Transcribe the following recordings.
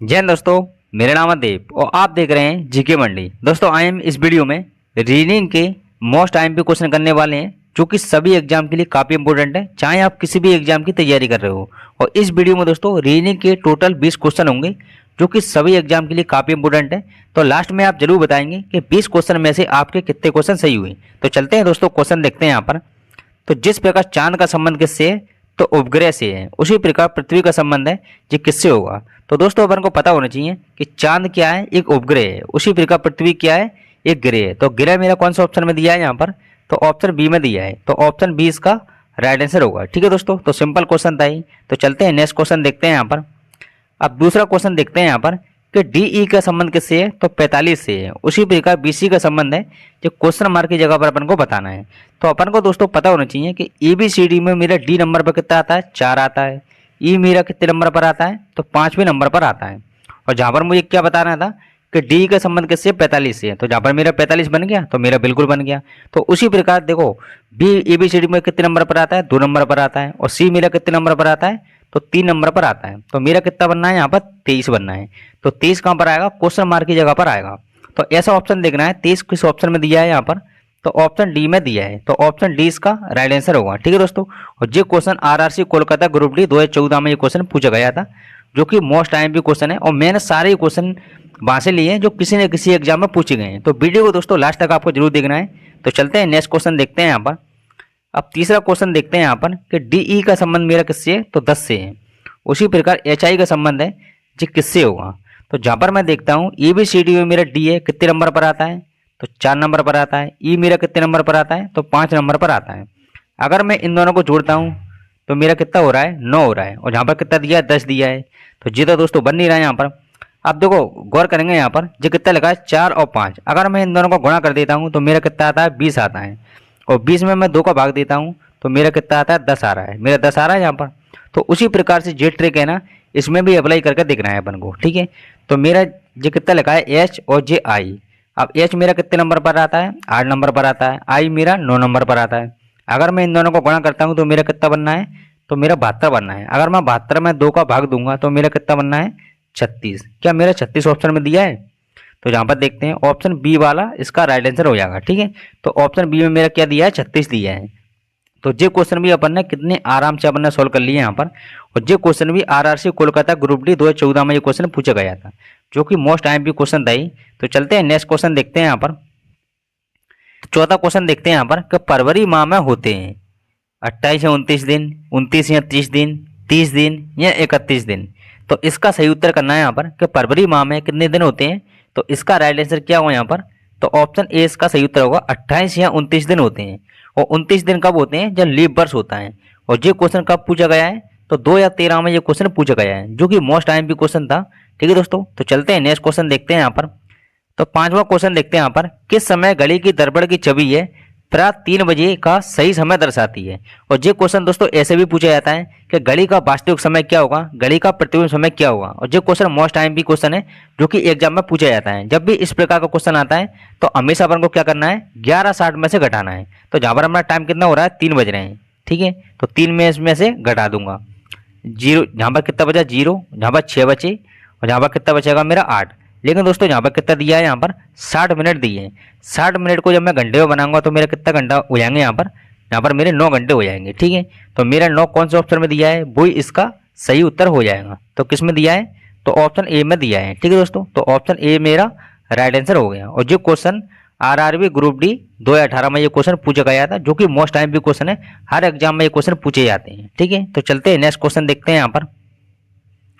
जय हिंद दोस्तों। मेरा नाम है देव और आप देख रहे हैं जीके मंडी। दोस्तों आई एम इस वीडियो में रीजनिंग के मोस्ट आईएमपी क्वेश्चन करने वाले हैं जो कि सभी एग्जाम के लिए काफ़ी इंपॉर्टेंट है, चाहे आप किसी भी एग्जाम की तैयारी कर रहे हो। और इस वीडियो में दोस्तों रीजनिंग के टोटल 20 क्वेश्चन होंगे जो कि सभी एग्जाम के लिए काफ़ी इंपॉर्टेंट है। तो लास्ट में आप जरूर बताएंगे कि 20 क्वेश्चन में से आपके कितने क्वेश्चन सही हुए। तो चलते हैं दोस्तों, क्वेश्चन देखते हैं यहाँ पर। तो जिस प्रकार चांद का संबंध किससे है, तो उपग्रह से है, उसी प्रकार पृथ्वी का संबंध है ये किससे होगा। तो दोस्तों अपन को पता होना चाहिए कि चांद क्या है, एक उपग्रह है, उसी प्रकार पृथ्वी क्या है, एक ग्रह है। तो ग्रह मेरा कौन सा ऑप्शन में दिया है यहाँ पर, तो ऑप्शन बी में दिया है। तो ऑप्शन बी इसका राइट आंसर होगा। ठीक है दोस्तों, तो सिंपल क्वेश्चन था ही। तो चलते हैं नेक्स्ट क्वेश्चन देखते हैं यहाँ पर। अब दूसरा क्वेश्चन देखते हैं यहाँ पर कि डीई का संबंध किससे है, तो 45 से है, उसी प्रकार बीसी का संबंध है जो क्वेश्चन मार्क की जगह पर अपन को बताना है। तो अपन को दोस्तों पता होना चाहिए कि एबीसीडी में मेरा डी नंबर पर कितना आता है, 4 आता है। ई मेरा कितने नंबर पर आता है, तो 5वें नंबर पर आता है। और जहाँ पर मुझे क्या बताना था कि डी का संबंध किससे, 45 से है, तो जहाँ पर मेरा 45 बन गया तो मेरा बिल्कुल बन गया। तो उसी प्रकार देखो बी एबीसीडी में कितने नंबर पर आता है, 2 नंबर पर आता है। और सी मेरा कितने नंबर पर आता है, तो 3 नंबर पर आता है। तो मेरा कितना बनना है यहाँ पर, 23 बनना है। तो 23 कहाँ पर आएगा, क्वेश्चन मार्क की जगह पर आएगा। तो ऐसा ऑप्शन देखना है 23 किस ऑप्शन में दिया है यहाँ पर, तो ऑप्शन डी में दिया है। तो ऑप्शन डी इसका राइट आंसर होगा। ठीक है दोस्तों, और ये question RRC Kolkata group D 2014 में ये क्वेश्चन पूछा गया था जो कि मोस्ट आईएमपी क्वेश्चन है। और मैंने सारे क्वेश्चन वहाँ से लिए हैं जो किसी न किसी एग्जाम में पूछे गए हैं। तो वीडियो को दोस्तों लास्ट तक आपको जरूर देखना है। तो चलते हैं नेक्स्ट क्वेश्चन देखते हैं यहाँ पर। अब तीसरा क्वेश्चन देखते हैं यहाँ पर कि डीई का संबंध मेरा किससे है, तो 10 से है। उसी प्रकार एचआई का संबंध है जी किससे होगा। तो जहाँ पर मैं देखता हूँ एबीसीडी में मेरा डी है, कितने नंबर पर आता है, तो 4 नंबर पर आता है। ई मेरा कितने नंबर पर आता है, तो 5 नंबर पर आता है। अगर मैं इन दोनों को जोड़ता हूँ तो मेरा कितना हो रहा है, 9 हो रहा है। और जहाँ पर कितना दिया है, 10 दिया है। तो जी तो दोस्तों बन नहीं रहा है यहाँ पर। अब देखो गौर करेंगे यहाँ पर जो कितना लगा है, 4 और 5। अगर मैं इन दोनों को गुणा कर देता हूँ तो मेरा कितना आता है, 20 आता है। और 20 में मैं 2 का भाग देता हूँ तो मेरा कितना आता है, 10 आ रहा है। मेरा 10 आ रहा है यहाँ पर। तो उसी प्रकार से जे ट्रिक है ना, इसमें भी अप्लाई करके देखना है अपन को। ठीक है, तो मेरा जो कितना लिखा है, एच और जे आई। अब एच मेरा कितने नंबर पर आता है, 8 नंबर पर आता है। आई मेरा 9 नंबर पर आता है। अगर मैं इन दोनों को गुणा करता हूँ तो मेरा कितना बनना है, तो मेरा 72 बनना है। अगर मैं 72 में 2 का भाग दूंगा तो मेरा कितना बनना है, 36। क्या मेरा 36 ऑप्शन में दिया है। तो यहाँ पर देखते हैं ऑप्शन बी वाला इसका राइट आंसर हो जाएगा। ठीक है, तो ऑप्शन बी में मेरा क्या दिया है, 36 दिया है। तो ये क्वेश्चन भी अपन ने कितने आराम से अपन ने सोल्व कर लिए यहाँ पर। और ये क्वेश्चन भी आरआरसी कोलकाता ग्रुप डी 2014 में ये क्वेश्चन पूछा गया था जो कि मोस्ट आईएमपी क्वेश्चन था ही। तो चलते हैं नेक्स्ट क्वेश्चन देखते हैं यहाँ पर। चौथा क्वेश्चन देखते हैं यहाँ पर कि फरवरी माह में होते हैं 28 या 29 दिन, 29 या 30 दिन, 30 दिन या 31 दिन। तो इसका सही उत्तर करना है यहाँ पर कि फरवरी माह में कितने दिन होते हैं। तो इसका राइट आंसर क्या होगा यहाँ पर, तो ऑप्शन ए इसका सही उत्तर होगा, 28 या 29 दिन होते हैं। और 29 दिन कब होते हैं, जब लीप वर्ष होता है। और ये क्वेश्चन कब पूछा गया है, तो 2013 में ये क्वेश्चन पूछा गया है जो कि मोस्ट आईएमपी क्वेश्चन था। ठीक है दोस्तों, तो चलते हैं नेक्स्ट क्वेश्चन देखते हैं यहाँ पर। तो पांचवा क्वेश्चन देखते हैं यहाँ पर, किस समय घड़ी की दरपड़ की छवि है प्रात 3 बजे का सही समय दर्शाती है। और ये क्वेश्चन दोस्तों ऐसे भी पूछा जाता है कि घड़ी का वास्तविक समय क्या होगा, घड़ी का प्रतिबिंब समय क्या होगा। और ये क्वेश्चन मोस्ट आईएमपी क्वेश्चन है जो कि एग्जाम में पूछा जाता है। जब भी इस प्रकार का क्वेश्चन आता है तो हमेशा अपन को क्या करना है, 11:60 में से घटाना है। तो जहाँ पर हमारा टाइम कितना हो रहा है, 3 बज रहे हैं। ठीक है, तो 3 में इसमें से घटा दूंगा 0। जहाँ पर कितना बचा, 0। जहाँ पर 6 बचे और जहाँ पर कितना बचेगा मेरा 8। लेकिन दोस्तों यहाँ पर कितना दिया है, यहाँ पर 60 मिनट दिए हैं। 60 मिनट को जब मैं घंटे में बनाऊंगा तो मेरा कितना घंटा हो जाएंगे, यहाँ पर मेरे 9 घंटे हो जाएंगे। ठीक है, तो मेरा 9 कौन से ऑप्शन में दिया है, वही इसका सही उत्तर हो जाएगा। तो किस में दिया है, तो ऑप्शन ए में दिया है। ठीक है दोस्तों, तो ऑप्शन ए मेरा राइट आंसर हो गया। और जो क्वेश्चन आरआरबी ग्रुप डी 2018 में ये क्वेश्चन पूछा गया था जो कि मोस्ट आईएमपी क्वेश्चन है, हर एग्जाम में ये क्वेश्चन पूछे जाते हैं। ठीक है, तो चलते हैं नेक्स्ट क्वेश्चन देखते हैं यहाँ पर।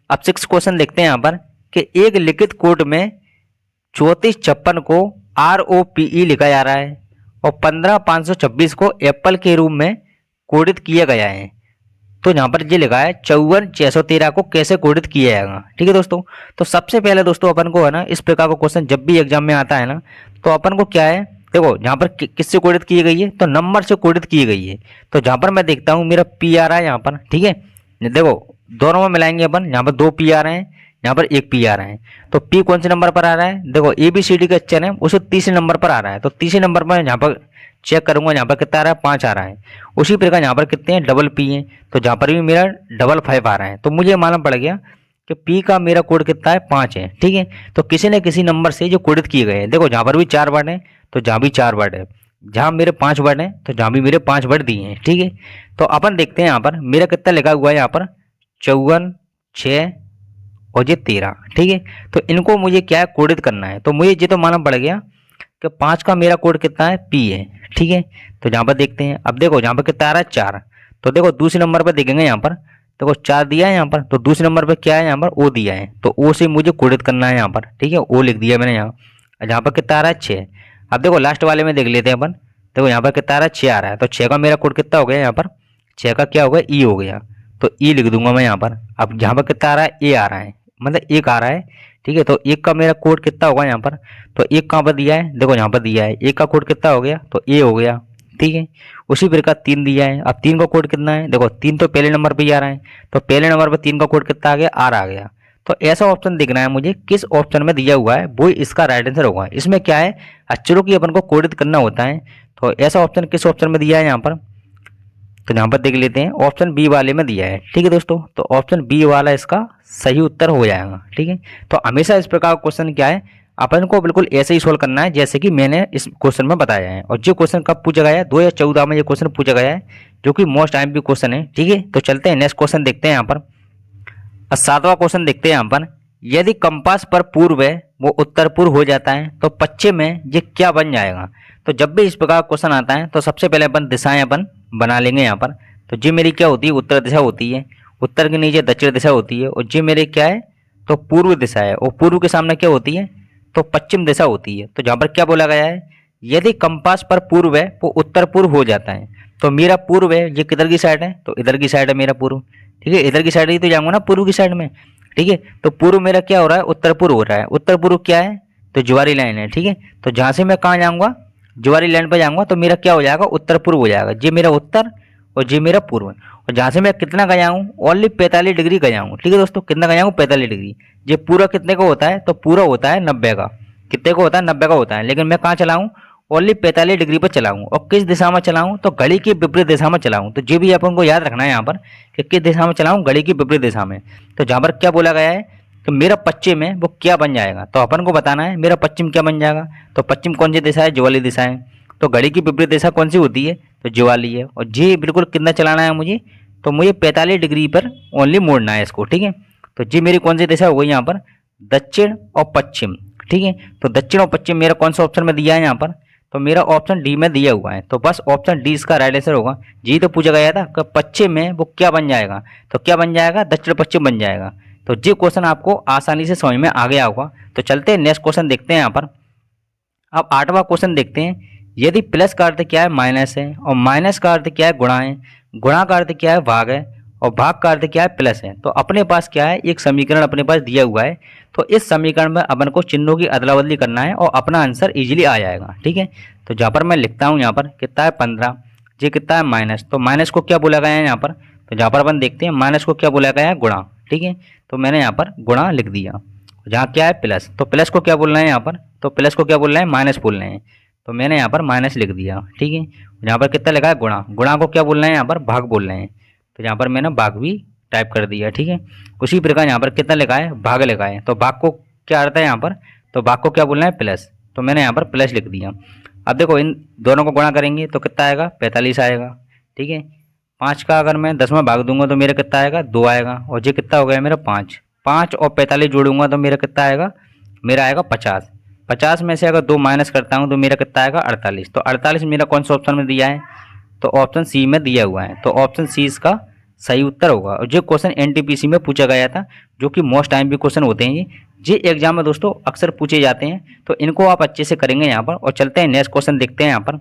अब 6 क्वेश्चन देखते हैं यहाँ पर कि एक लिखित कोड में 3456 को ROPE लिखा जा रहा है और 15526 को एप्पल के रूप में कोडित किया गया है। तो यहाँ पर ये लिखा है 54613 को कैसे कोडित किया जाएगा। ठीक है दोस्तों, तो सबसे पहले दोस्तों अपन को है ना, इस प्रकार का क्वेश्चन जब भी एग्जाम में आता है ना, तो अपन को क्या है, देखो यहाँ पर किससे कोडित की गई है, तो नंबर से कोडित की गई है। तो जहाँ पर मैं देखता हूँ मेरा P आ रहा है यहाँ पर। ठीक है, देखो दोनों में मिलाएंगे अपन, यहाँ पर 2 P आ रहे हैं, यहाँ पर 1 P आ रहा है। तो P कौन से नंबर पर आ रहा है, देखो ABCD का क्वेश्चन है, उसे तीसरे नंबर पर आ रहा है। तो तीसरे नंबर पर यहाँ पर चेक करूंगा, यहाँ पर कितना आ रहा है, 5 आ रहा है। उसी प्रकार यहाँ पर कितने हैं, डबल P हैं। तो जहाँ पर भी मेरा 55 आ रहा है। तो मुझे मालूम पड़ गया कि पी का मेरा कोड कितना है 5 है। ठीक है, तो किसी न किसी नंबर से जो कोडित किए गए हैं, देखो जहाँ पर भी 4 वर्ड है तो जहाँ भी 4 वर्ड है, जहाँ मेरे 5 वर्ड है तो जहाँ भी मेरे 5 वर्ड दिए हैं। ठीक है, तो अपन देखते हैं यहाँ पर मेरा कितना लिखा हुआ है, यहाँ पर 54, 6 और ये 13। ठीक है, तो इनको मुझे क्या है कोडित करना है। तो मुझे ये तो मालूम पड़ गया कि 5 का मेरा कोड कितना है पी है। ठीक है, तो जहाँ पर देखते हैं, अब देखो जहाँ पर कितना आ रहा है 4, तो देखो दूसरे नंबर पर देखेंगे यहाँ पर देखो 4 दिया है यहाँ पर, तो दूसरे नंबर पर क्या है यहाँ पर ओ दिया है, तो ओ से मुझे कोडित करना है यहाँ पर। ठीक है, ओ लिख दिया मैंने यहाँ। जहाँ पर कितना आ रहा है 6, अब देखो लास्ट वाले में देख लेते हैं अपन। देखो यहाँ पर कितना आ रहा है 6 आ रहा है, तो 6 का मेरा कोड कितना हो गया यहाँ पर, 6 का क्या हो गया ई हो गया, तो ई लिख दूंगा मैं यहाँ पर। अब यहाँ पर कितना आ रहा है ए आ रहा है, मतलब 1 आ रहा है। ठीक है, तो 1 का मेरा कोड कितना होगा यहाँ पर, तो 1 कहाँ पर दिया है, देखो यहाँ पर दिया है 1 का कोड कितना हो गया, तो ए हो गया। ठीक है, उसी प्रकार 3 दिया है, अब 3 का कोड कितना है, देखो 3 तो पहले नंबर पे ही आ रहा है, तो पहले नंबर पर 3 का कोड कितना आ गया, आर आ गया। तो ऐसा ऑप्शन दिखना है मुझे किस ऑप्शन में दिया हुआ है वो इसका राइट आंसर होगा। इसमें क्या है, अक्षरों की अपन को कोडित करना होता है, तो ऐसा ऑप्शन किस ऑप्शन में दिया है यहाँ पर, तो यहाँ पर देख लेते हैं ऑप्शन बी वाले में दिया है। ठीक है दोस्तों, तो ऑप्शन बी वाला इसका सही उत्तर हो जाएगा। ठीक है, तो हमेशा इस प्रकार का क्वेश्चन क्या है, अपन को बिल्कुल ऐसे ही सोल्व करना है जैसे कि मैंने इस क्वेश्चन में बताया है। और जो क्वेश्चन कब पूछा गया है, 2014 में ये क्वेश्चन पूछा गया है, जो कि मोस्ट आईएमपी क्वेश्चन है। ठीक है, तो चलते हैं नेक्स्ट क्वेश्चन देखते हैं यहाँ पर। 7वां क्वेश्चन देखते हैं यहाँ पर, यदि कंपास पर पूर्व है वो उत्तर पूर्व हो जाता है तो पश्चिम में ये क्या बन जाएगा। तो जब भी इस प्रकार क्वेश्चन आता है तो सबसे पहले अपन दिशाएं अपन बना लेंगे यहाँ पर। तो जी मेरी क्या होती है, उत्तर दिशा होती है, उत्तर के नीचे दक्षिण दिशा होती है, और जी मेरे क्या है तो पूर्व दिशा है, और पूर्व के सामने क्या होती है तो पश्चिम दिशा होती है। तो जहाँ पर क्या बोला गया है, यदि कंपास पर पूर्व है वो उत्तर पूर्व हो जाता है। तो मेरा पूर्व है ये किधर की साइड है, तो इधर की साइड है मेरा पूर्व। ठीक है, इधर की साइड ही तो जाऊंगा ना पूर्व की साइड में। ठीक है, तो पूर्व मेरा क्या हो रहा है, उत्तर पूर्व हो रहा है। उत्तर पूर्व क्या है, तो ज्वारी लाइन है। ठीक है, तो जहाँ से मैं कहाँ जाऊँगा, ज्वारी लाइन पर जाऊँगा, तो मेरा क्या हो जाएगा, उत्तर पूर्व हो जाएगा। ये मेरा उत्तर और ये मेरा पूर्व, और जहाँ से मैं कितना गया हूँ, ओनली 45 डिग्री गया हूँ। ठीक है दोस्तों, कितना गया हूँ, 45 डिग्री। ये पूरा कितने का होता है, तो पूरा होता है 90 का। कितने का होता है, 90 का होता है, लेकिन मैं कहाँ चलाऊँ, ओनली 45 डिग्री पर चलाऊँ। और किस दिशा में चलाऊँ, तो घड़ी की विपरीत दिशा में चलाऊँ। तो ये भी अपन को याद रखना है यहाँ पर कि किस दिशा में चलाऊँ, घड़ी की विपरीत दिशा में। तो जहाँ पर क्या बोला गया है कि मेरा पश्चिम है वो क्या बन जाएगा, तो अपन को बताना है मेरा पश्चिम क्या बन जाएगा। तो पश्चिम कौन सी दिशा है, ज्वाली दिशा है। तो घड़ी की विपरीत दिशा कौन सी होती है, तो ज्वाली है। और जी बिल्कुल कितना चलाना है मुझे, तो मुझे 45 डिग्री पर ओनली मोड़ना है इसको। ठीक है, तो जी मेरी कौन सी दिशा हो गई यहाँ पर, दक्षिण और पश्चिम। ठीक है, तो दक्षिण और पश्चिम मेरा कौन सा ऑप्शन में दिया है यहाँ पर, तो मेरा ऑप्शन डी में दिया हुआ है। तो बस ऑप्शन डी इसका राइट आंसर होगा। जी तो पूछा गया था कि पश्चिम में वो क्या बन जाएगा, तो क्या बन जाएगा, दक्षिण पश्चिम बन जाएगा। तो जी क्वेश्चन आपको आसानी से समझ में आ गया होगा। तो चलते हैं नेक्स्ट क्वेश्चन देखते हैं यहाँ पर। अब 8वां क्वेश्चन देखते हैं, यदि प्लस का अर्थ क्या है, माइनस है, और माइनस का अर्थ क्या है, गुणा है, गुणा का अर्थ क्या है, भाग है, और भाग का अर्थ क्या है, प्लस है। तो अपने पास क्या है, एक समीकरण अपने पास दिया हुआ है। तो इस समीकरण में अपन को चिन्हों की अदला बदली करना है और अपना आंसर इजीली आ जाएगा। ठीक है, तो जहाँ पर मैं लिखता हूँ यहाँ पर कितना है 15, ये कितना है माइनस, तो माइनस को क्या बोला गया है यहाँ पर, तो जहाँ पर अपन देखते हैं माइनस को क्या बोला गया है, गुणा। ठीक है, तो मैंने यहाँ पर गुणा लिख दिया। जहाँ क्या है प्लस, तो प्लस को क्या बोलना है यहाँ पर, तो प्लस को क्या बोलना है, माइनस बोलना है, तो मैंने यहाँ पर माइनस लिख दिया। ठीक है, यहाँ पर कितना लिखा है, गुणा, गुणा को क्या बोलना है यहाँ पर, भाग बोलना है, तो यहाँ पर मैंने भाग भी टाइप कर दिया। ठीक है, उसी प्रकार यहाँ पर कितना लिखा है, भाग लिखा है, तो भाग को क्या अर्थ है यहाँ पर, तो भाग को क्या बोलना है, प्लस, तो मैंने यहाँ पर प्लस लिख दिया। अब देखो इन दोनों को गुणा करेंगे तो कितना आएगा, 45 आएगा। ठीक है, 5 का अगर मैं 10 में भाग दूंगा तो मेरा कितना आएगा, 2 आएगा, और ये कितना हो गया मेरा 5, 5 और 45 जोड़ूंगा तो मेरा कितना आएगा, मेरा आएगा 50। 50 में से अगर 2 माइनस करता हूँ तो मेरा कितना आएगा, 48। तो 48 मेरा कौन सा ऑप्शन में दिया है, तो ऑप्शन सी में दिया हुआ है। तो ऑप्शन सी इसका सही उत्तर होगा। और जो क्वेश्चन एनटीपीसी में पूछा गया था, जो कि मोस्ट टाइम भी क्वेश्चन होते हैं ये एग्जाम में दोस्तों अक्सर पूछे जाते हैं, तो इनको आप अच्छे से करेंगे यहाँ पर। और चलते हैं नेक्स्ट क्वेश्चन देखते हैं यहाँ पर।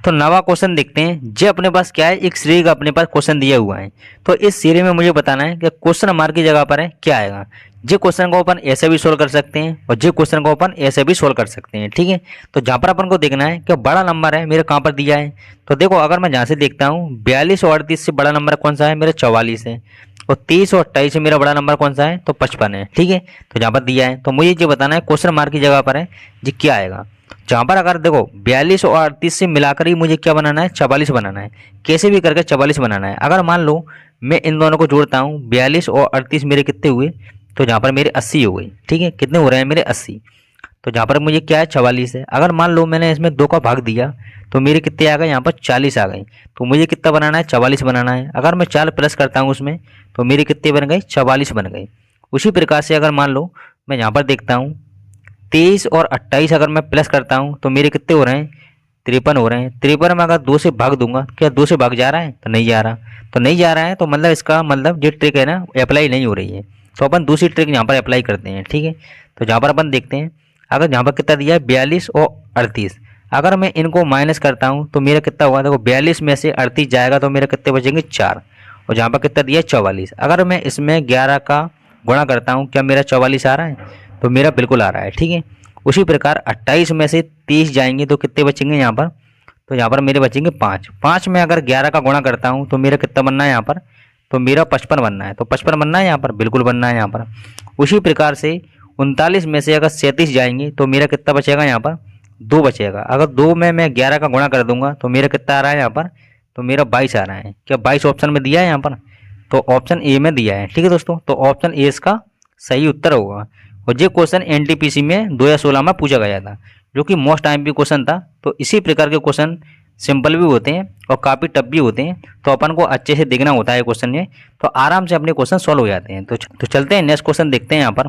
तो 9वां क्वेश्चन देखते हैं। जे अपने पास क्या है, एक श्रेणी का अपने पास क्वेश्चन दिया हुआ है, तो इस श्रेणी में मुझे बताना है कि क्वेश्चन मार्क की जगह पर है क्या आएगा। जे क्वेश्चन को अपन ऐसे भी सोल्व कर सकते हैं और जे क्वेश्चन को अपन ऐसे भी सोल्व कर सकते हैं। ठीक है, तो जहाँ पर अपन को देखना है कि बड़ा नंबर है मेरे कहाँ पर दिया है, तो देखो अगर मैं जहाँ से देखता हूँ 42 और 38 से बड़ा नंबर कौन सा है, मेरा 44 है, और 23 और 28 से मेरा बड़ा नंबर कौन सा है, तो 55 है। ठीक है, तो जहाँ पर दिया है तो मुझे ये बताना है क्वेश्चन मार्क की जगह पर है जी क्या आएगा। जहाँ पर अगर देखो 42 और 38 से मिलाकर ही मुझे क्या बनाना है, 44 बनाना है, कैसे भी करके 44 बनाना है। अगर मान लो मैं इन दोनों को जोड़ता हूँ, 42 और 38 मेरे कितने हुए, तो जहाँ पर मेरे 80 हो गई। ठीक है, कितने हो रहे हैं मेरे 80। तो जहाँ पर मुझे क्या है 44 है। अगर मान लो मैंने इसमें 2 का भाग दिया तो मेरे कितने आ गए यहाँ पर 40 आ गई। तो मुझे कितना बनाना है 44 बनाना है। अगर मैं 4 प्लस करता हूँ उसमें तो मेरे कितने बन गए 44 बन गए। उसी प्रकार से अगर मान लो मैं यहाँ पर देखता हूँ 23 और 28 अगर मैं प्लस करता हूँ तो मेरे कितने हो रहे हैं 53 हो रहे हैं। 53 में अगर 2 से भाग दूंगा, क्या 2 से भाग जा रहा है तो नहीं जा रहा। तो नहीं जा रहा है तो मतलब इसका मतलब ये ट्रिक है ना अप्लाई नहीं हो रही है। तो अपन दूसरी ट्रिक यहाँ पर अप्लाई करते हैं। ठीक है, तो जहाँ पर अपन देखते हैं अगर यहाँ पर कितना दिया है 42 और 38, अगर मैं इनको माइनस करता हूँ तो मेरा कितना होगा, देखो 42 में से 38 जाएगा तो मेरे कितने बचेंगे 4, और जहाँ पर कितना दिया है 44। अगर मैं इसमें 11 का गुणा करता हूँ, क्या मेरा 44 आ रहा है, तो मेरा बिल्कुल आ रहा है। ठीक है, उसी प्रकार 28 में से 30 जाएंगे तो कितने बचेंगे यहाँ पर, तो यहाँ पर मेरे बचेंगे 5। 5 में अगर 11 का गुणा करता हूँ तो मेरा कितना बनना है यहाँ पर, तो मेरा 55 बनना है। तो 55 बनना है यहाँ पर, बिल्कुल बनना है यहाँ पर। उसी प्रकार से 39 में से अगर 37 जाएंगे तो मेरा कितना बचेगा यहाँ पर, 2 बचेगा। अगर 2 में मैं 11 का गुणा कर दूंगा तो मेरा कितना आ रहा है यहाँ पर, तो मेरा 22 आ रहा है। क्या 22 ऑप्शन में दिया है यहाँ पर, तो ऑप्शन ए में दिया है। ठीक है दोस्तों, तो ऑप्शन ए इसका सही उत्तर होगा। और ये क्वेश्चन एनटीपीसी में 2016 में पूछा गया था, जो कि मोस्ट टाइम भी क्वेश्चन था। तो इसी प्रकार के क्वेश्चन सिंपल भी होते हैं और काफ़ी टफ भी होते हैं, तो अपन को अच्छे से देखना होता है क्वेश्चन में, तो आराम से अपने क्वेश्चन सॉल्व हो जाते हैं। तो चलते हैं नेक्स्ट क्वेश्चन देखते हैं यहाँ पर।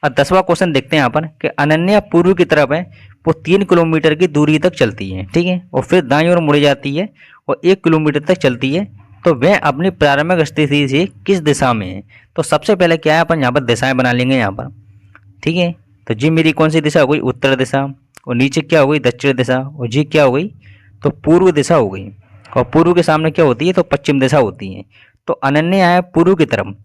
और 10वां क्वेश्चन देखते हैं यहाँ पर कि अनन्या पूर्व की तरफ है, वो 3 किलोमीटर की दूरी तक चलती है। ठीक है, और फिर दाईं ओर मुड़ जाती है और 1 किलोमीटर तक चलती है, तो वह अपनी प्रारंभिक स्थिति से किस दिशा में है। तो सबसे पहले क्या है, अपन यहाँ पर दिशाएं बना लेंगे यहाँ पर। ठीक है, तो जी मेरी कौन सी दिशा हो गई, उत्तर दिशा, और नीचे क्या हो गई दक्षिण दिशा, और जी क्या हो गई, तो पूर्व दिशा हो गई। और पूर्व के सामने क्या होती है, तो पश्चिम दिशा होती है। तो अनन्या है पूर्व की तरफ,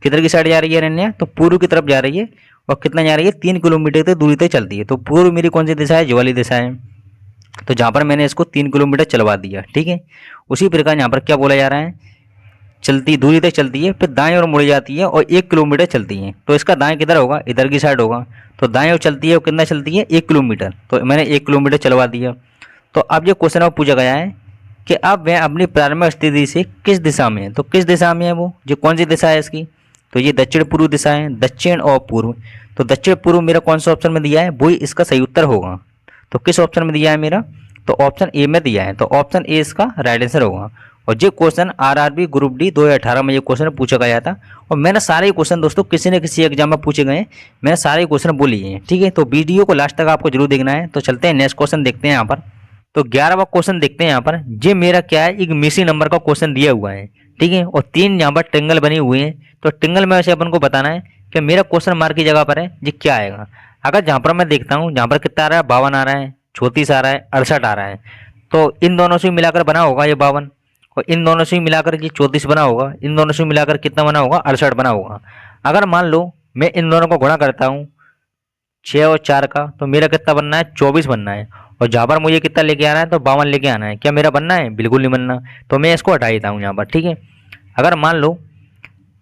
किधर की साइड जा रही है अनन्या, तो पूर्व की तरफ जा रही है। और कितना जा रही है 3 किलोमीटर तक दूरी तक चलती है। तो पूर्व मेरी कौन सी दिशा है, ज्वाली दिशा है। तो जहाँ पर मैंने इसको 3 किलोमीटर चलवा दिया। ठीक है, उसी प्रकार यहाँ पर क्या बोला जा रहा है, चलती दूरी तक चलती है, फिर दाएं ओर मुड़ जाती है और 1 किलोमीटर चलती है। तो इसका दाएं किधर होगा, इधर की साइड होगा। तो दाएं ओर चलती है और कितना चलती है 1 किलोमीटर, तो मैंने 1 किलोमीटर चलवा दिया। तो अब ये क्वेश्चन पूछा गया है कि अब वह अपनी प्रारंभिक स्थिति से किस दिशा में है। तो किस दिशा में है वो, जो कौन सी दिशा है इसकी, तो ये दक्षिण पूर्व दिशा है, दक्षिण और पूर्व। तो दक्षिण पूर्व मेरा कौन सा ऑप्शन में दिया है, वही इसका सही उत्तर होगा। तो किस ऑप्शन में दिया है मेरा, तो ऑप्शन ए में दिया है। तो ऑप्शन ए इसका राइट आंसर होगा। और ये क्वेश्चन आरआरबी ग्रुप डी 2018 में ये क्वेश्चन पूछा गया था। और मैंने सारे क्वेश्चन दोस्तों किसी न किसी एग्जाम में पूछे गए, मैंने सारे क्वेश्चन बोल लिए हैं। ठीक है, तो वीडियो को लास्ट तक आपको जरूर देखना है। तो चलते हैं नेक्स्ट क्वेश्चन देखते हैं यहाँ पर। तो 11वां क्वेश्चन देखते हैं यहाँ पर। ये मेरा क्या है, एक मिसी नंबर का क्वेश्चन दिया हुआ है। ठीक है, और 3 यहाँ पर ट्रिंगल बने हुए हैं। तो ट्रिंगल में वैसे अपन को बताना है कि मेरा क्वेश्चन मार्क की जगह पर है ये क्या आएगा। अगर जहाँ पर मैं देखता हूँ, जहाँ पर कितना आ रहा है 52 आ रहा है, 34 आ रहा है, 68 आ रहा है, तो इन दोनों से मिलाकर बना होगा ये 52, और इन दोनों से मिलाकर ये 34 बना होगा, इन दोनों से मिलाकर कितना बना होगा 68 बना होगा। अगर मान लो मैं इन दोनों को गुणा करता हूँ 6 और 4 का, तो मेरा कितना बनना है 24 बनना है। और जहाँ पर मुझे कितना लेके आना है, तो 52 लेके आना है। क्या मेरा बनना है, बिल्कुल नहीं बनना। तो मैं इसको हटा देता हूँ यहाँ पर। ठीक है, अगर मान लो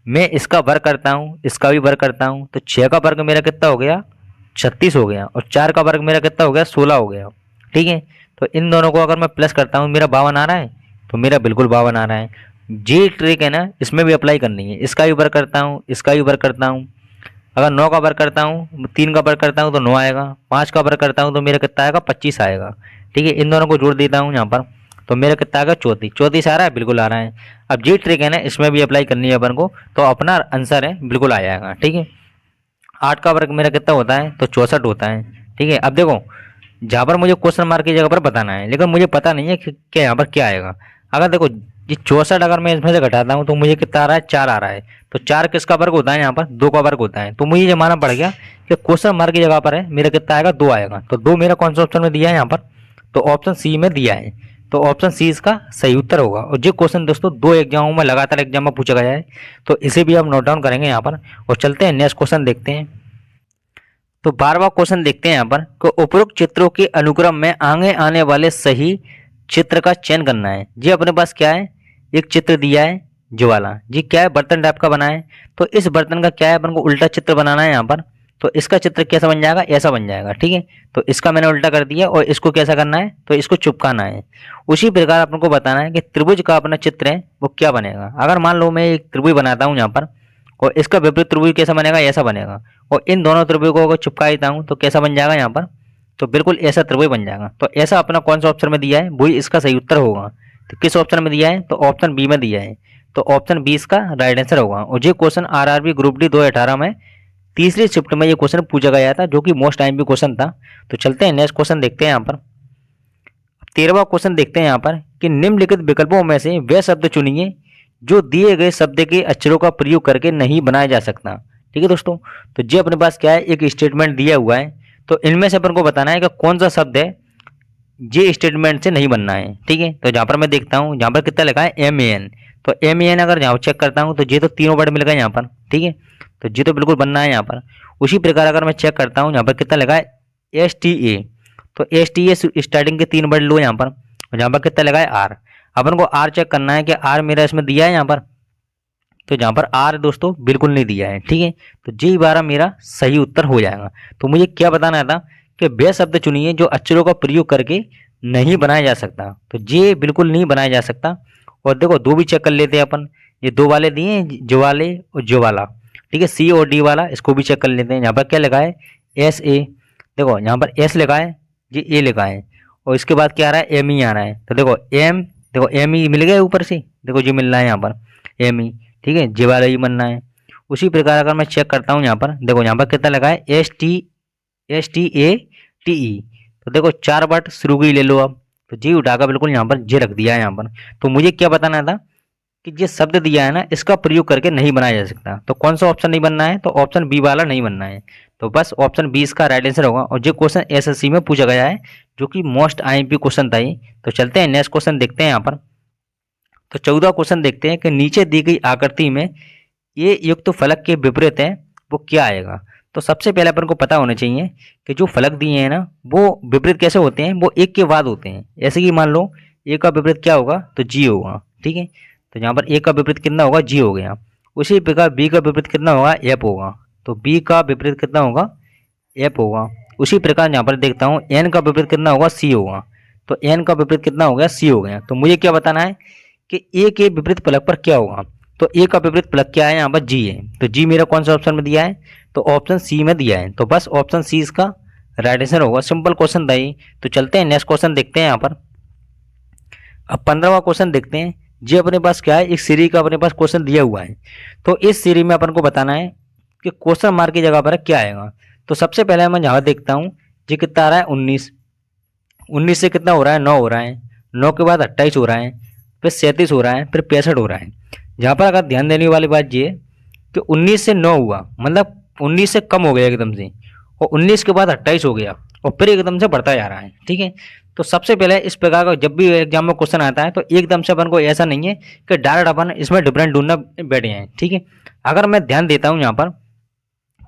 मैं इसका वर्ग करता हूँ, इसका भी वर्ग करता हूँ, तो 6 का वर्ग मेरा कितना हो गया 36 हो गया, और 4 का वर्ग मेरा कितना हो गया 16 हो गया। ठीक है, तो इन दोनों को अगर मैं प्लस करता हूँ, मेरा 52 आ रहा है, तो मेरा बिल्कुल 52 आ रहा है। जी ट्रिक है ना, इसमें भी अप्लाई करनी है। इसका भी वर्ग करता हूँ, इसका भी वर्ग करता हूँ। अगर 9 का वर्ग करता हूँ, 3 का वर्ग करता हूँ तो 9 आएगा, 5 का वर्ग करता हूँ तो मेरा कितना आएगा 25 आएगा। ठीक है, इन दोनों को जोड़ देता हूँ यहाँ पर, तो मेरा कितना आएगा 34। 34 आ रहा है, बिल्कुल आ रहा है। अब जी ट्रिक है ना, इसमें भी अप्लाई करनी है अपन को, तो अपना आंसर है बिल्कुल आ जाएगा। ठीक है, 8 का वर्ग मेरा कितना होता है, तो 64 होता है। ठीक है, अब देखो जहाँ पर मुझे क्वेश्चन मार्क की जगह पर बताना है, लेकिन मुझे पता नहीं है कि क्या यहाँ पर क्या आएगा। अगर देखो ये 64 अगर मैं इसमें से घटाता हूँ तो मुझे कितना आ रहा है 4 आ रहा है। तो 4 किसका वर्ग होता है, यहाँ पर 2 का वर्ग होता है। तो मुझे ये मानना पड़ गया कि क्वेश्चन मार्क की जगह पर है, मेरा कितना आएगा 2 आएगा। तो 2 मेरा कौन सा ऑप्शन में दिया है यहाँ पर, तो ऑप्शन सी में दिया है। तो ऑप्शन सी इसका सही उत्तर होगा। और ये क्वेश्चन दोस्तों 2 एग्जामों में लगातार एग्जाम में पूछा गया है, तो इसे भी हम नोट डाउन करेंगे यहाँ पर। और चलते हैं नेक्स्ट क्वेश्चन देखते हैं। तो 12वां क्वेश्चन देखते हैं यहाँ पर कि उपरोक्त चित्रों के अनुक्रम में आगे आने वाले सही चित्र का चयन करना है। जी अपने पास क्या है, एक चित्र दिया है ज्वाला, जी क्या है बर्तन टाइप का बना है। तो इस बर्तन का क्या है, अपन को उल्टा चित्र बनाना है यहाँ पर। तो इसका चित्र कैसा बन जाएगा, ऐसा बन जाएगा। ठीक है, तो इसका मैंने उल्टा कर दिया, और इसको कैसा करना है, तो इसको चिपकाना है। उसी प्रकार अपन को बताना है कि त्रिभुज का अपना चित्र है वो क्या बनेगा। अगर मान लो मैं एक त्रिभुज बनाता हूँ यहाँ पर, और इसका विपरीत त्रिभुज कैसा बनेगा, ऐसा बनेगा। और इन दोनों त्रिभुज को अगर चिपका देता हूँ तो कैसा बन जाएगा यहाँ पर, तो बिल्कुल ऐसा त्रिभुज बन जाएगा। तो ऐसा अपना कौन सा ऑप्शन में दिया है, वही इसका सही उत्तर होगा। तो किस ऑप्शन में दिया है, तो ऑप्शन बी में दिया है। तो ऑप्शन बी इसका राइट आंसर होगा। और ये क्वेश्चन आरआरबी ग्रुप डी 2018 में तीसरी शिफ्ट में ये क्वेश्चन पूछा गया था, जो कि मोस्ट आईएमपी क्वेश्चन था। तो चलते हैं नेक्स्ट क्वेश्चन देखते हैं यहाँ पर। 13वां क्वेश्चन देखते हैं यहाँ पर कि निम्नलिखित विकल्पों में से वे शब्द चुनिए जो दिए गए शब्द के अक्षरों का प्रयोग करके नहीं बनाया जा सकता। ठीक है दोस्तों, तो ये अपने पास क्या है, एक स्टेटमेंट दिया हुआ है। तो इनमें से अपन को बताना है कि कौन सा शब्द है ये स्टेटमेंट से नहीं बनना है। ठीक है, तो जहाँ पर मैं देखता हूँ, जहाँ पर कितना लिखा है MAN, तो MAN अगर यहाँ चेक करता हूँ तो ये तो तीनों वर्ड मिल गए यहाँ पर। ठीक है, तो ये तो बिल्कुल बनना है यहाँ पर। उसी प्रकार अगर मैं चेक करता हूँ, यहाँ पर कितना लिखा है STA, तो STA स्टार्टिंग के 3 वर्ड लो यहाँ पर। और यहाँ पर कितना लगा है R, अपन को R चेक करना है कि R मेरा इसमें दिया है यहाँ पर। तो जहाँ पर R दोस्तों बिल्कुल नहीं दिया है। ठीक है, तो जी 12 मेरा सही उत्तर हो जाएगा। तो मुझे क्या बताना था कि वे शब्द चुनिए जो अक्षरों का प्रयोग करके नहीं बनाया जा सकता। तो ये बिल्कुल नहीं बनाया जा सकता। और देखो दो भी चेक कर लेते हैं अपन, ये दो वाले दिए हैं, जो वाले और जो वाला। ठीक है, C और D वाला, इसको भी चेक कर लेते हैं। यहाँ पर क्या लिखा है SA, देखो यहाँ पर S लिखा है, ये A लिखा है, और इसके बाद क्या आ रहा है ME आ रहा है। तो देखो देखो ME मिल गया ऊपर से, देखो जो मिल रहा है यहाँ पर ME। ठीक है, जे वाला ही बनना है। उसी प्रकार अगर मैं चेक करता हूँ यहाँ पर, देखो यहाँ पर कितना लगा है STATE, तो देखो 4 वर्ड शुरू की ले लो अब। तो जी उठाकर बिल्कुल यहाँ पर जे रख दिया है यहाँ पर। तो मुझे क्या बताना था कि ये शब्द दिया है ना, इसका प्रयोग करके नहीं बनाया जा सकता। तो कौन सा ऑप्शन नहीं बनना है, तो ऑप्शन बी वाला नहीं बनना है। तो बस ऑप्शन बी इसका राइट आंसर होगा। और जो क्वेश्चन SSC में पूछा गया है, जो कि मोस्ट IMP क्वेश्चन था ये। तो चलते हैं नेक्स्ट क्वेश्चन देखते हैं यहाँ पर। तो 14 क्वेश्चन देखते हैं कि नीचे दी गई आकृति में ये युक्त फलक के विपरीत है, वो क्या आएगा। तो सबसे पहले अपन को पता होना चाहिए कि जो फलक दिए हैं ना, वो विपरीत कैसे होते हैं, वो एक के बाद होते हैं। ऐसे कि मान लो ए का विपरीत क्या होगा, तो जी होगा। ठीक है, तो यहाँ पर ए का विपरीत कितना होगा, जी हो गया। उसी प्रकार बी का विपरीत कितना होगा, एफ होगा। तो बी का विपरीत कितना होगा, एफ होगा। उसी प्रकार यहाँ पर देखता हूँ एन का विपरीत कितना होगा, सी होगा। तो एन का विपरीत कितना हो गया, सी हो गया। तो मुझे क्या बताना है कि ए के विपरीत फलक पर क्या होगा। तो ए का विपरीत फलक क्या है, यहाँ पर जी है। तो जी मेरा कौन सा ऑप्शन में दिया है, तो ऑप्शन सी में दिया है। तो बस ऑप्शन सी इसका राइट आंसर होगा। सिंपल क्वेश्चन था ये। तो चलते हैं नेक्स्ट क्वेश्चन देखते हैं यहाँ पर। अब 15वां क्वेश्चन देखते हैं। जी अपने पास क्या है, एक सीरीज का अपने पास क्वेश्चन दिया हुआ है। तो इस सीरीज में अपन को बताना है कि क्वेश्चन मार्क की जगह पर क्या आएगा। तो सबसे पहले मैं यहाँ देखता हूँ, जी कितना आ रहा है 19 से कितना हो रहा है, 9 हो रहा है। 9 के बाद 28 हो रहा है, फिर 37 हो रहा है, फिर 65 हो रहा है। यहाँ पर अगर ध्यान देने वाली बात ये कि 19 से 9 हुआ, मतलब 19 से कम हो गया एकदम से, और 19 के बाद 28 हो गया, और फिर एकदम से बढ़ता जा रहा है। ठीक है, तो सबसे पहले इस प्रकार का जब भी एग्जाम में क्वेश्चन आता है, तो एकदम से अपन को ऐसा नहीं है कि डायरेक्ट अपन इसमें डिफरेंट ढूंढना बैठे हैं। ठीक है, अगर मैं ध्यान देता हूँ यहाँ पर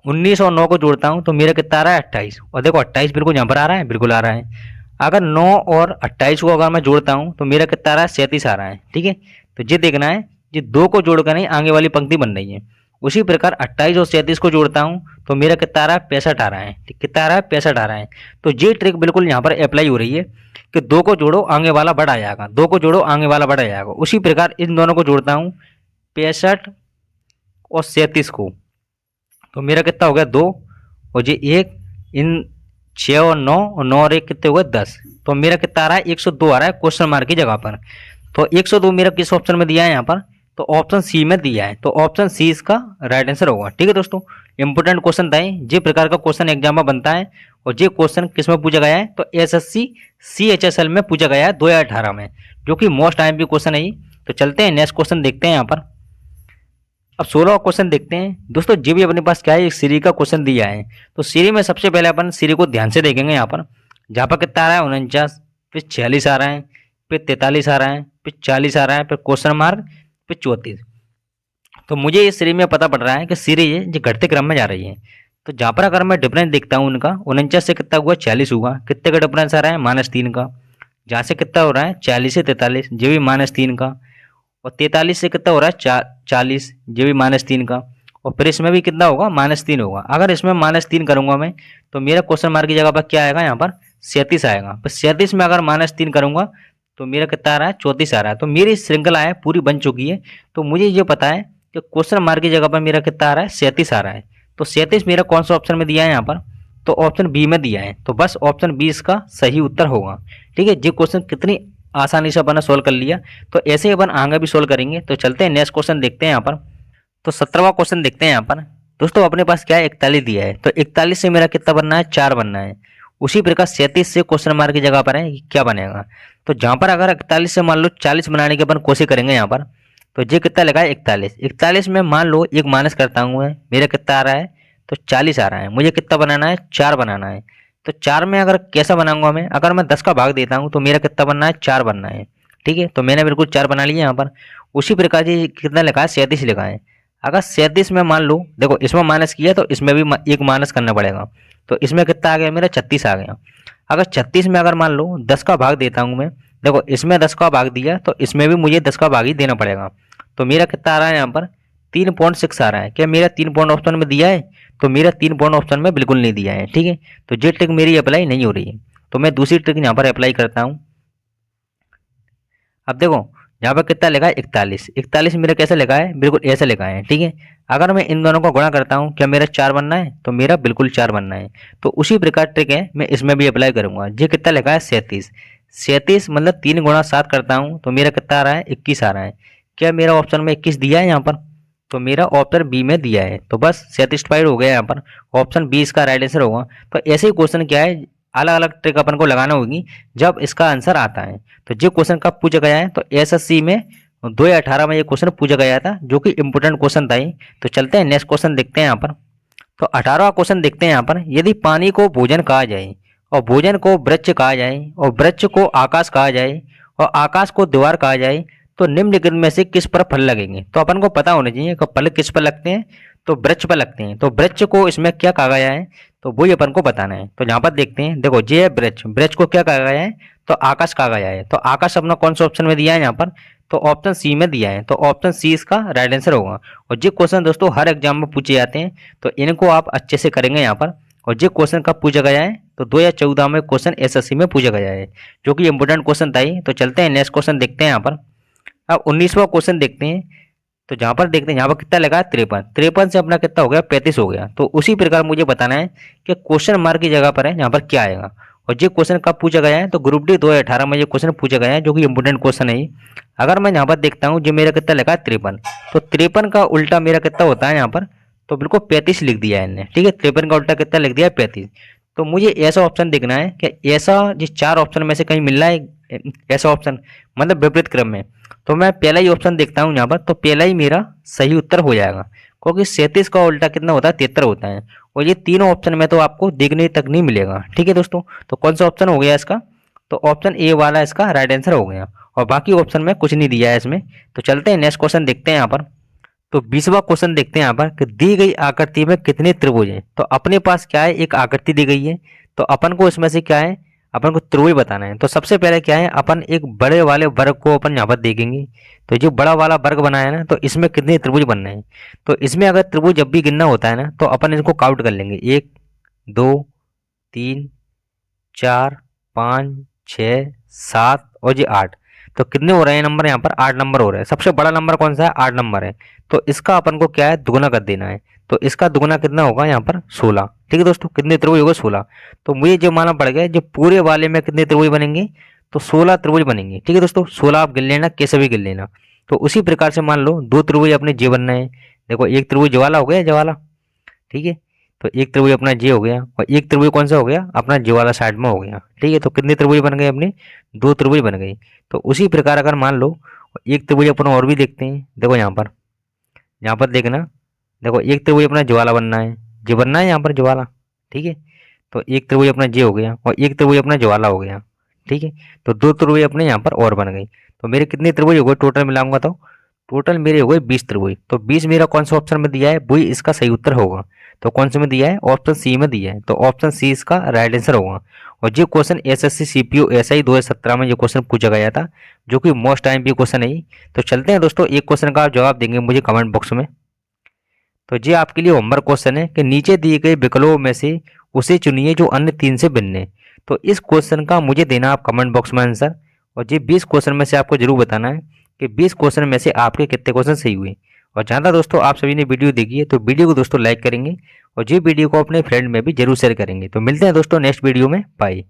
19 और 9 को जोड़ता हूँ तो मेरा कितना आ रहा है 28। और देखो 28 बिल्कुल यहाँ पर आ रहा है, बिल्कुल आ रहा है। अगर 9 और 28 को अगर मैं जोड़ता हूँ तो मेरा कितना आ रहा है 37 आ रहा है। ठीक है, तो ये देखना है, ये 2 को जोड़कर नहीं आगे वाली पंक्ति बन रही है। उसी प्रकार 28 और 37 को जोड़ता हूँ तो मेरा कितना आ रहा है 65 आ रहा है। कितना आ रहा है 65 आ रहा है। तो ये ट्रिक बिल्कुल यहाँ पर अप्लाई हो रही है कि 2 को जोड़ो आगे वाला बढ़ आ जाएगा, 2 को जोड़ो आगे वाला बढ़ आ जाएगा। उसी प्रकार इन दोनों को जोड़ता हूँ 65 और 37 को, तो मेरा कितना हो गया 2, और ये 1, इन 6 और 9, और 9 और 1 कितने हो गए 10। तो मेरा कितना आ रहा है 102 आ रहा है क्वेश्चन मार्क की जगह पर। तो 102 मेरा किस ऑप्शन में दिया है यहाँ पर, तो ऑप्शन सी में दिया है। तो ऑप्शन सी इसका राइट आंसर होगा। ठीक है दोस्तों, इंपोर्टेंट क्वेश्चन था ये प्रकार का क्वेश्चन एग्जाम में बनता है। और ये क्वेश्चन किस में पूछा गया है, तो SSC CHSL में पूछा गया है 2018 में, जो कि मोस्ट IMP क्वेश्चन है ये। तो चलते हैं नेक्स्ट क्वेश्चन देखते हैं यहाँ पर। अब 16वां क्वेश्चन देखते हैं दोस्तों। जी भी अपने पास क्या है, एक सीरीज का क्वेश्चन दिया है। तो सीरीज में सबसे पहले अपन सीरीज को ध्यान से देखेंगे यहाँ पर। जहाँ पर कितना आ रहा है 49, फिर 46 आ रहा है, फिर 43 आ रहा है, फिर 40 आ रहा है, फिर क्वेश्चन मार्क, फिर 34। तो मुझे इस सीरीज में पता पड़ रहा है कि सीरीज ये घटते क्रम में जा रही है। तो जहाँ पर अगर मैं डिफरेंस देखता हूँ उनका, 49 से कितना हुआ 40 हुआ, कितने का डिफरेंस आ रहा है -3 का। जहाँ से कितना हो रहा है 40 से 43, ये भी -3 का। और 43 से कितना हो रहा है 40, ये भी -3 का। और फिर इसमें भी कितना होगा -3 होगा। अगर इसमें -3 करूंगा मैं, तो मेरा क्वेश्चन मार्क की जगह पर क्या आएगा, यहाँ पर 37 आएगा। फिर 37 में अगर -3 करूंगा तो मेरा कितना आ रहा है 34 आ रहा है। तो मेरी श्रृंखला है पूरी बन चुकी है। तो मुझे ये पता है कि क्वेश्चन मार्क की जगह पर मेरा कितना आ रहा है, 37 आ रहा है। तो 37 मेरा कौन सा ऑप्शन में दिया है यहाँ पर, तो ऑप्शन बी में दिया है। तो बस ऑप्शन बी इसका सही उत्तर होगा। ठीक है, ये क्वेश्चन कितनी आसानी से अपन ने सोल्व कर लिया। तो ऐसे ही अपन आगे भी सोल्व करेंगे। तो चलते हैं नेक्स्ट क्वेश्चन देखते हैं यहाँ पर। तो 17वां क्वेश्चन देखते हैं यहाँ पर। दोस्तों अपने पास क्या है, 41 दिया है। तो 41 से मेरा कितना बनना है, 4 बनना है। उसी प्रकार 37 से क्वेश्चन मार्क की जगह पर है, क्या बनेगा। तो जहाँ पर अगर 41 से मान लो 40 बनाने की अपन कोशिश करेंगे यहाँ पर, तो ये कितना लगा है, 41। 41 में मान लो एक माइनस करता हूँ मैं, मेरा कितना आ रहा है, तो 40 आ रहा है। मुझे कितना बनाना है, 4 बनाना है। तो 4 में अगर कैसा बनाऊंगा मैं, अगर मैं 10 का भाग देता हूँ तो मेरा कितना बनना है, 4 बनना है। ठीक है, तो मैंने बिल्कुल 4 बना लिया यहाँ पर। उसी प्रकार से कितना लिखा है, 37 लिखा है। अगर 37 में मान लो, देखो इसमें माइनस किया तो इसमें भी एक माइनस करना पड़ेगा। तो इसमें कितना आ गया मेरा, 36 आ गया। अगर 36 में अगर मान लो 10 का भाग देता हूँ मैं, देखो इसमें 10 का भाग दिया तो इसमें भी मुझे 10 का भाग ही देना पड़ेगा। तो मेरा कितना आ रहा है यहाँ पर, 3.6 आ रहा है। क्या मेरा 3 पॉइंट ऑप्शन में दिया है, तो मेरा 3 पॉइंट ऑप्शन में बिल्कुल नहीं दिया है। ठीक है, तो ये ट्रिक मेरी अप्लाई नहीं हो रही है। तो मैं दूसरी ट्रिक यहाँ पर अप्लाई करता हूँ। अब देखो यहाँ पर कितना लिखा है, 41। 41 मेरा कैसे लिखा है, बिल्कुल ऐसे लिखा है। ठीक है, अगर मैं इन दोनों को गुणा करता हूँ, क्या मेरा 4 बनना है, तो मेरा बिल्कुल 4 बनना है। तो उसी प्रकार ट्रिक है, मैं इसमें भी अप्लाई करूंगा। ये कितना लिखा है, 37। 37 मतलब 3 गुणा 7 करता हूँ तो मेरा कितना आ रहा है, 21 आ रहा है। क्या मेरा ऑप्शन में 21 दिया है यहाँ पर, तो मेरा ऑप्शन बी में दिया है। तो बस सेटिस्फाइड हो गया यहाँ पर, ऑप्शन बी इसका राइट आंसर होगा। तो ऐसे ही क्वेश्चन क्या है, अलग अलग ट्रिक अपन को लगाना होगी जब इसका आंसर आता है। तो जो क्वेश्चन कब पूछा गया है, तो एसएससी में 2018 में ये क्वेश्चन पूछा गया था, जो कि इंपोर्टेंट क्वेश्चन था ये। तो चलते हैं नेक्स्ट क्वेश्चन देखते हैं यहाँ पर। तो 18वां क्वेश्चन देखते हैं यहाँ पर। यदि पानी को भोजन कहा जाए और भोजन को वृक्ष कहा जाए और वृक्ष को आकाश कहा जाए और आकाश को दीवार कहा जाए, तो निम्नलिखित में से किस पर फल लगेंगे। तो अपन को पता होना चाहिए कि फल किस पर लगते हैं, तो वृक्ष पर लगते हैं। तो वृक्ष को इसमें क्या कहा गया है, तो वही अपन को बताना है। तो यहाँ पर देखते हैं, देखो ये है वृक्ष, वृक्ष को क्या कहा गया है, तो आकाश कहा गया है। तो आकाश अपना कौन सा ऑप्शन में दिया है यहाँ पर, तो ऑप्शन सी में दिया है। तो ऑप्शन सी इसका राइट आंसर होगा। और ये क्वेश्चन दोस्तों हर एग्जाम में पूछे जाते हैं, तो इनको आप अच्छे से करेंगे यहाँ पर। और ये क्वेश्चन कब पूछा गया है, तो 2014 में क्वेश्चन एसएससी में पूछा गया है, जो कि इंपोर्टेंट क्वेश्चन था ही। तो चलते हैं नेक्स्ट क्वेश्चन देखते हैं यहाँ पर। अब 19वां क्वेश्चन देखते हैं। तो जहाँ पर देखते हैं, यहाँ पर कितना लगा है, 53। 53 से अपना कितना हो गया, 35 हो गया। तो उसी प्रकार मुझे बताना है कि क्वेश्चन मार्क की जगह पर है, यहाँ पर क्या आएगा। और ये क्वेश्चन कब पूछा गया है, तो ग्रुप डी 2018 में ये क्वेश्चन पूछा गया है, जो कि इंपोर्टेंट क्वेश्चन है। अगर मैं यहाँ पर देखता हूँ, जो मेरा कितना लगा है, 53। तो 53 का उल्टा मेरा कितना होता है यहाँ पर, तो बिल्कुल 35 लिख दिया है इन्हें। ठीक है, 53 का उल्टा कितना लिख दिया है, 35। तो मुझे ऐसा ऑप्शन देखना है कि ऐसा जिस 4 ऑप्शन में से कहीं मिल रहा है ऐसा ऑप्शन, मतलब विपरीत क्रम में। तो मैं पहला ही ऑप्शन देखता हूँ यहाँ पर, तो पहला ही मेरा सही उत्तर हो जाएगा, क्योंकि 37 का उल्टा कितना होता है, 73 होता है। और ये तीनों ऑप्शन में तो आपको देखने तक नहीं मिलेगा। ठीक है दोस्तों, तो कौन सा ऑप्शन हो गया इसका, तो ऑप्शन ए वाला इसका राइट आंसर हो गया। और बाकी ऑप्शन में कुछ नहीं दिया है इसमें। तो चलते हैं नेक्स्ट क्वेश्चन देखते हैं यहाँ पर। तो 20वां क्वेश्चन देखते हैं यहाँ पर कि दी गई आकृति में कितने त्रिभुज हैं। तो अपने पास क्या है, एक आकृति दी गई है, तो अपन को इसमें से क्या है, अपन को त्रिभुज बताना है। तो सबसे पहले क्या है, अपन एक बड़े वाले वर्ग को अपन यहाँ पर देखेंगे। तो जो बड़ा वाला वर्ग बनाया है ना, तो इसमें कितने त्रिभुज बनने हैं। तो इसमें अगर त्रिभुज जब भी गिनना होता है ना, तो अपन इसको काउंट कर लेंगे, 1 2 3 4 5 6 7 और ये 8। तो कितने हो रहे हैं नंबर, यहाँ पर 8 नंबर हो रहे हैं। सबसे बड़ा नंबर कौन सा है, 8 नंबर है। तो इसका अपन को क्या है, दुगुना कर देना है। तो इसका दुगुना कितना होगा यहाँ पर, 16। ठीक है दोस्तों, कितने त्रिभुज होगा, 16। तो मुझे जो मालूम पड़ गया, जो पूरे वाले में कितने त्रिभुज बनेंगे, तो 16 त्रिभुज बनेंगे। ठीक है दोस्तों, 16 आप गिन लेना, कैसे भी गिन लेना। तो उसी प्रकार से मान लो 2 त्रिभुज अपने जे बनना है। देखो एक त्रिभुज ज्वाला हो गया, ज्वाला। ठीक है, तो एक त्रिभुज अपना जे हो गया, और एक त्रिभुज कौन सा हो गया, अपना जे वाला साइड में हो गया। ठीक है, तो कितने त्रिभुज बन गए अपने, 2 त्रिभुज बन गए। तो उसी प्रकार अगर मान लो एक त्रिभुज अपन और भी देखते हैं। देखो यहाँ पर देखना, देखो एक त्रिभुज अपना ज्वाला बनना है, जे बनना है यहाँ पर ज्वाला। ठीक है, तो एक त्रिभुज अपना जे हो गया और एक त्रिभुज अपना ज्वाला हो गया। ठीक है, तो 2 त्रिभुज अपने यहाँ पर और बन गई। तो मेरे कितने त्रिभुज हो गए टोटल मिलाऊंगा, तो टोटल मेरे हो गए 20 त्रिभुज। तो 20 मेरा कौन सा ऑप्शन में दिया है, वही इसका सही उत्तर होगा। तो कौन से में दिया है, ऑप्शन सी में दिया है। तो ऑप्शन सी इसका राइट आंसर होगा। और ये क्वेश्चन एसएससी सीपीओ एसआई 2017 में ये क्वेश्चन पूछा गया था, जो कि मोस्ट टाइम भी क्वेश्चन है। तो चलते हैं दोस्तों, एक क्वेश्चन का आप जवाब देंगे मुझे कमेंट बॉक्स में। तो ये आपके लिए होमवर्क क्वेश्चन है कि नीचे दिए गए विकल्पों में से उसे चुनिए जो अन्य 3 से भिन्न है। तो इस क्वेश्चन का मुझे देना आप कमेंट बॉक्स में आंसर। और ये 20 क्वेश्चन में से आपको जरूर बताना है कि 20 क्वेश्चन में से आपके कितने क्वेश्चन सही हुए। और ज़्यादा दोस्तों आप सभी ने वीडियो देखी है तो वीडियो को दोस्तों लाइक करेंगे और ये वीडियो को अपने फ्रेंड में भी जरूर शेयर करेंगे। तो मिलते हैं दोस्तों नेक्स्ट वीडियो में, बाय।